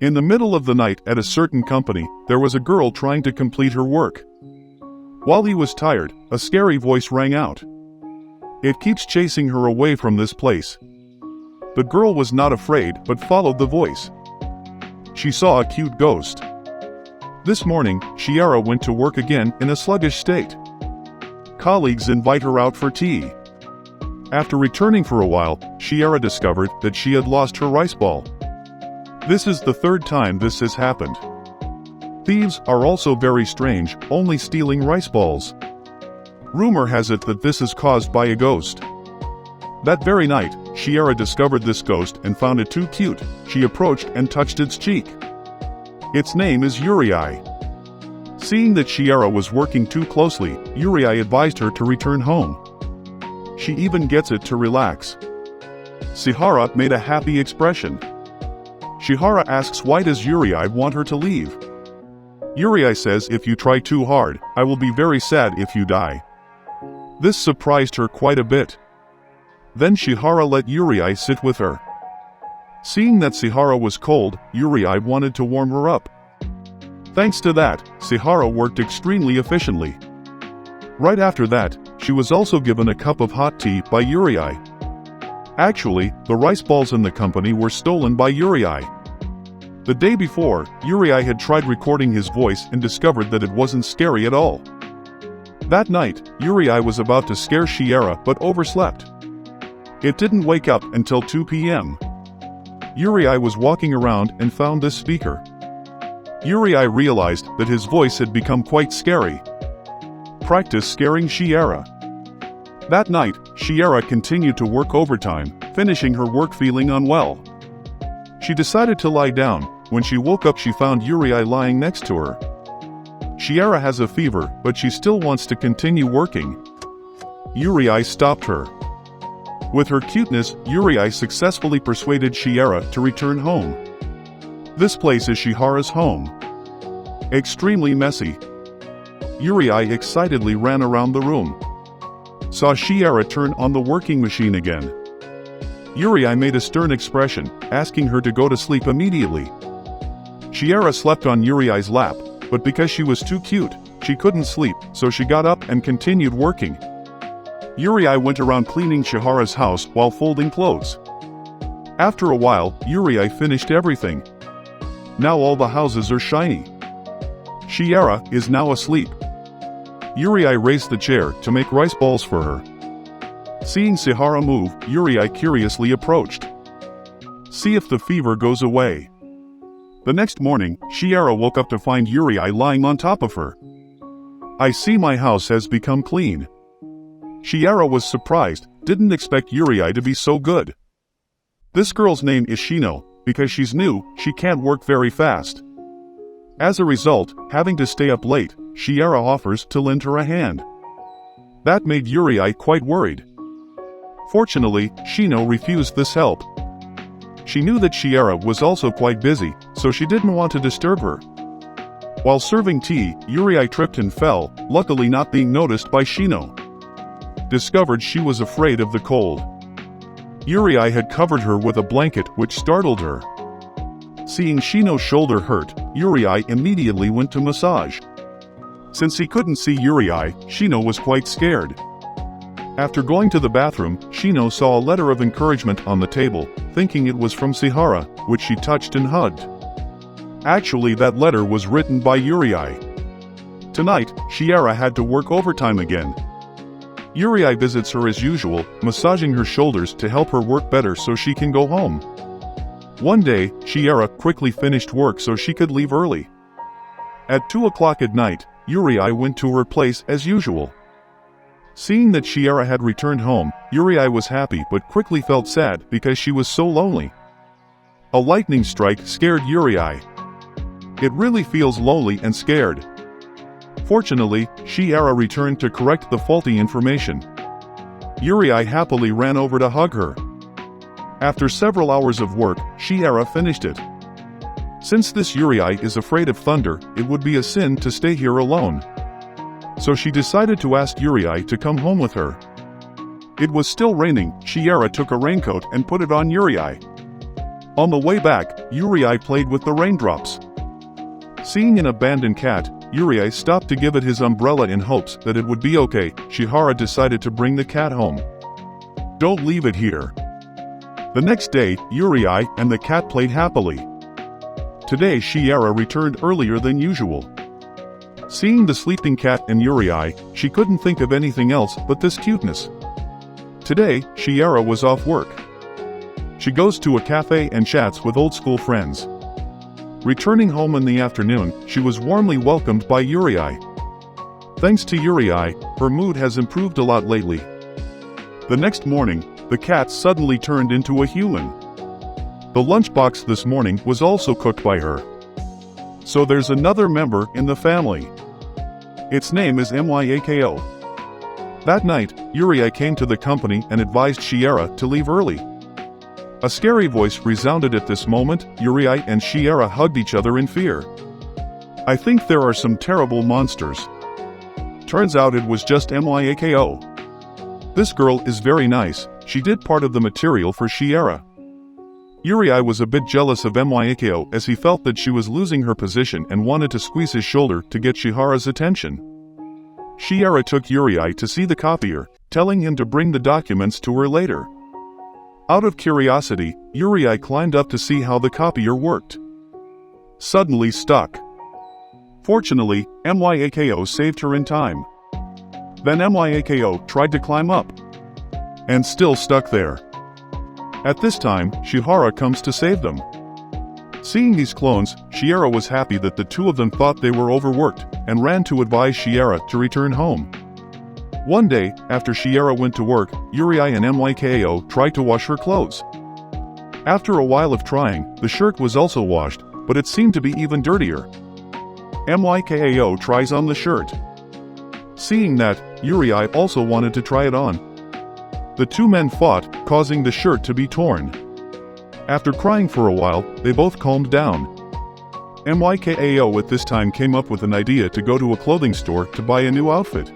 In the middle of the night at a certain company, there was a girl trying to complete her work. While he was tired, a scary voice rang out. It keeps chasing her away from this place. The girl was not afraid but followed the voice. She saw a cute ghost. This morning, Shiera went to work again in a sluggish state. Colleagues invite her out for tea. After returning for a while, Shiera discovered that she had lost her rice ball. This is the third time this has happened. Thieves are also very strange, only stealing rice balls. Rumor has it that this is caused by a ghost. That very night, Shiera discovered this ghost and found it too cute. She approached and touched its cheek. Its name is Yuri. Seeing that Shiera was working too closely, Yuri advised her to return home. She even gets it to relax. Shiera made a happy expression. Shiera asks why does Yuri want her to leave. Yuri says if you try too hard, I will be very sad if you die. This surprised her quite a bit. Then Shiera let Yuri sit with her. Seeing that Shiera was cold, Yuri wanted to warm her up. Thanks to that, Shiera worked extremely efficiently. Right after that, she was also given a cup of hot tea by Yuri. Actually, the rice balls in the company were stolen by Yuri. The day before, Yuri had tried recording his voice and discovered that it wasn't scary at all. That night, Yuri was about to scare Shiera but overslept. It didn't wake up until 2 p.m. Yuri was walking around and found this speaker. Yuri realized that his voice had become quite scary. Practice scaring Shiera. That night, Shiera continued to work overtime, finishing her work feeling unwell. She decided to lie down. When she woke up, she found Yuri lying next to her. Shiera has a fever, but she still wants to continue working. Yuri stopped her. With her cuteness, Yuri successfully persuaded Shiera to return home. This place is Shiera's home. Extremely messy. Yuri excitedly ran around the room. Saw Shiera turn on the working machine again. Yuri made a stern expression, asking her to go to sleep immediately. Shiera slept on Yuri's lap, but because she was too cute, she couldn't sleep, so she got up and continued working. Yuri went around cleaning Shiera's house while folding clothes. After a while, Yuri finished everything. Now all the houses are shiny. Shiera is now asleep. Yuri raised the chair to make rice balls for her. Seeing Shiera move, Yuri curiously approached. See if the fever goes away. The next morning, Shiera woke up to find Yuri lying on top of her. I see my house has become clean. Shiera was surprised, didn't expect Yuri to be so good. This girl's name is Shino. Because she's new, she can't work very fast. As a result, having to stay up late, Shiera offers to lend her a hand. That made Yuri quite worried. Fortunately, Shino refused this help. She knew that Shiera was also quite busy, so she didn't want to disturb her. While serving tea, Yuri tripped and fell, luckily not being noticed by Shino. Discovered she was afraid of the cold. Yuri had covered her with a blanket, which startled her. Seeing Shino's shoulder hurt, Yuri immediately went to massage. Since he couldn't see Yuri, Shino was quite scared. After going to the bathroom, Shino saw a letter of encouragement on the table, thinking it was from Shiera, which she touched and hugged. Actually, that letter was written by Yuri. Tonight, Shiera had to work overtime again. Yuri visits her as usual, massaging her shoulders to help her work better so she can go home. One day, Shiera quickly finished work so she could leave early. At 2 o'clock at night, Yuri went to her place as usual. Seeing that Shiera had returned home, Yuri was happy but quickly felt sad because she was so lonely. A lightning strike scared Yuri. It really feels lonely and scared. Fortunately, Shiera returned to correct the faulty information. Yuri happily ran over to hug her. After several hours of work, Shiera finished it. Since this Yuri is afraid of thunder, it would be a sin to stay here alone. So she decided to ask Yuri to come home with her. It was still raining. Shiera took a raincoat and put it on Yuri. On the way back, Yuri played with the raindrops. Seeing an abandoned cat, Yuri stopped to give it his umbrella in hopes that it would be okay. Shiera decided to bring the cat home. Don't leave it here. The next day, Yuri and the cat played happily. Today Shiera returned earlier than usual. Seeing the sleeping cat and Yuri, she couldn't think of anything else but this cuteness. Today, Shiera was off work. She goes to a cafe and chats with old school friends. Returning home in the afternoon, she was warmly welcomed by Yuri. Thanks to Yuri, her mood has improved a lot lately. The next morning, the cat suddenly turned into a human. The lunchbox this morning was also cooked by her. So there's another member in the family. Its name is Myako. That night, Yuri came to the company and advised Shiera to leave early. A scary voice resounded at this moment. Yuri and Shiera hugged each other in fear. I think there are some terrible monsters. Turns out it was just Myako. This girl is very nice. She did part of the material for Shiera. Yuri was a bit jealous of Myako as he felt that she was losing her position and wanted to squeeze his shoulder to get Shiera's attention. Shiera took Yuri to see the copier, telling him to bring the documents to her later. Out of curiosity, Yuri climbed up to see how the copier worked. Suddenly stuck. Fortunately, Myako saved her in time. Then Myako tried to climb up. And still stuck there. At this time, Shiera comes to save them. Seeing these clones, Shiera was happy that the two of them thought they were overworked, and ran to advise Shiera to return home. One day, after Shiera went to work, Yuri and Myako tried to wash her clothes. After a while of trying, the shirt was also washed, but it seemed to be even dirtier. Myako tries on the shirt. Seeing that, Yuri also wanted to try it on. The two men fought, causing the shirt to be torn. After crying for a while, they both calmed down. Myako at this time came up with an idea to go to a clothing store to buy a new outfit.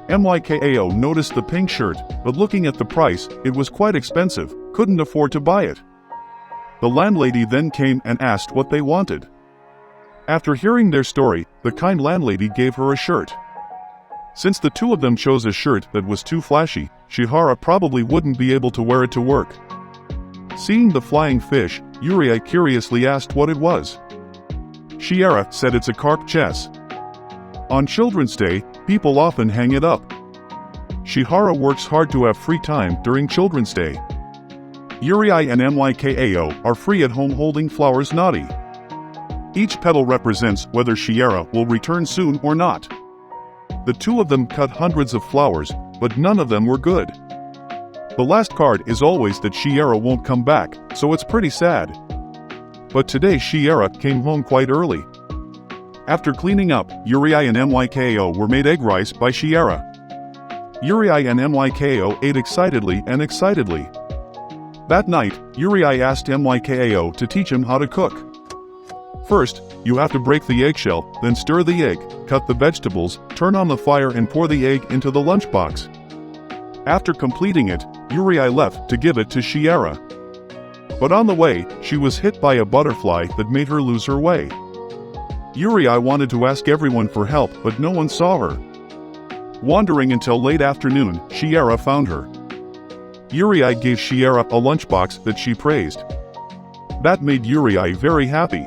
Myako noticed the pink shirt, but looking at the price, it was quite expensive, couldn't afford to buy it. The landlady then came and asked what they wanted. After hearing their story, the kind landlady gave her a shirt. Since the two of them chose a shirt that was too flashy, Shiera probably wouldn't be able to wear it to work. Seeing the flying fish, Yuri curiously asked what it was. Shiera said it's a carp chess. On Children's Day, people often hang it up. Shiera works hard to have free time during Children's Day. Yuri and Myako are free at home holding flowers naughty. Each petal represents whether Shiera will return soon or not. The two of them cut hundreds of flowers, but none of them were good. The last card is always that Shiera won't come back, so it's pretty sad. But today Shiera came home quite early. After cleaning up, Yuri and Myako were made egg rice by Shiera. Yuri and Myako ate excitedly. That night, Yuri asked Myako to teach him how to cook. First, you have to break the eggshell, then stir the egg, cut the vegetables, turn on the fire and pour the egg into the lunchbox. After completing it, Yuri left to give it to Shiera. But on the way, she was hit by a butterfly that made her lose her way. Yuri wanted to ask everyone for help, but no one saw her. Wandering until late afternoon, Shiera found her. Yuri gave Shiera a lunchbox that she praised. That made Yuri very happy.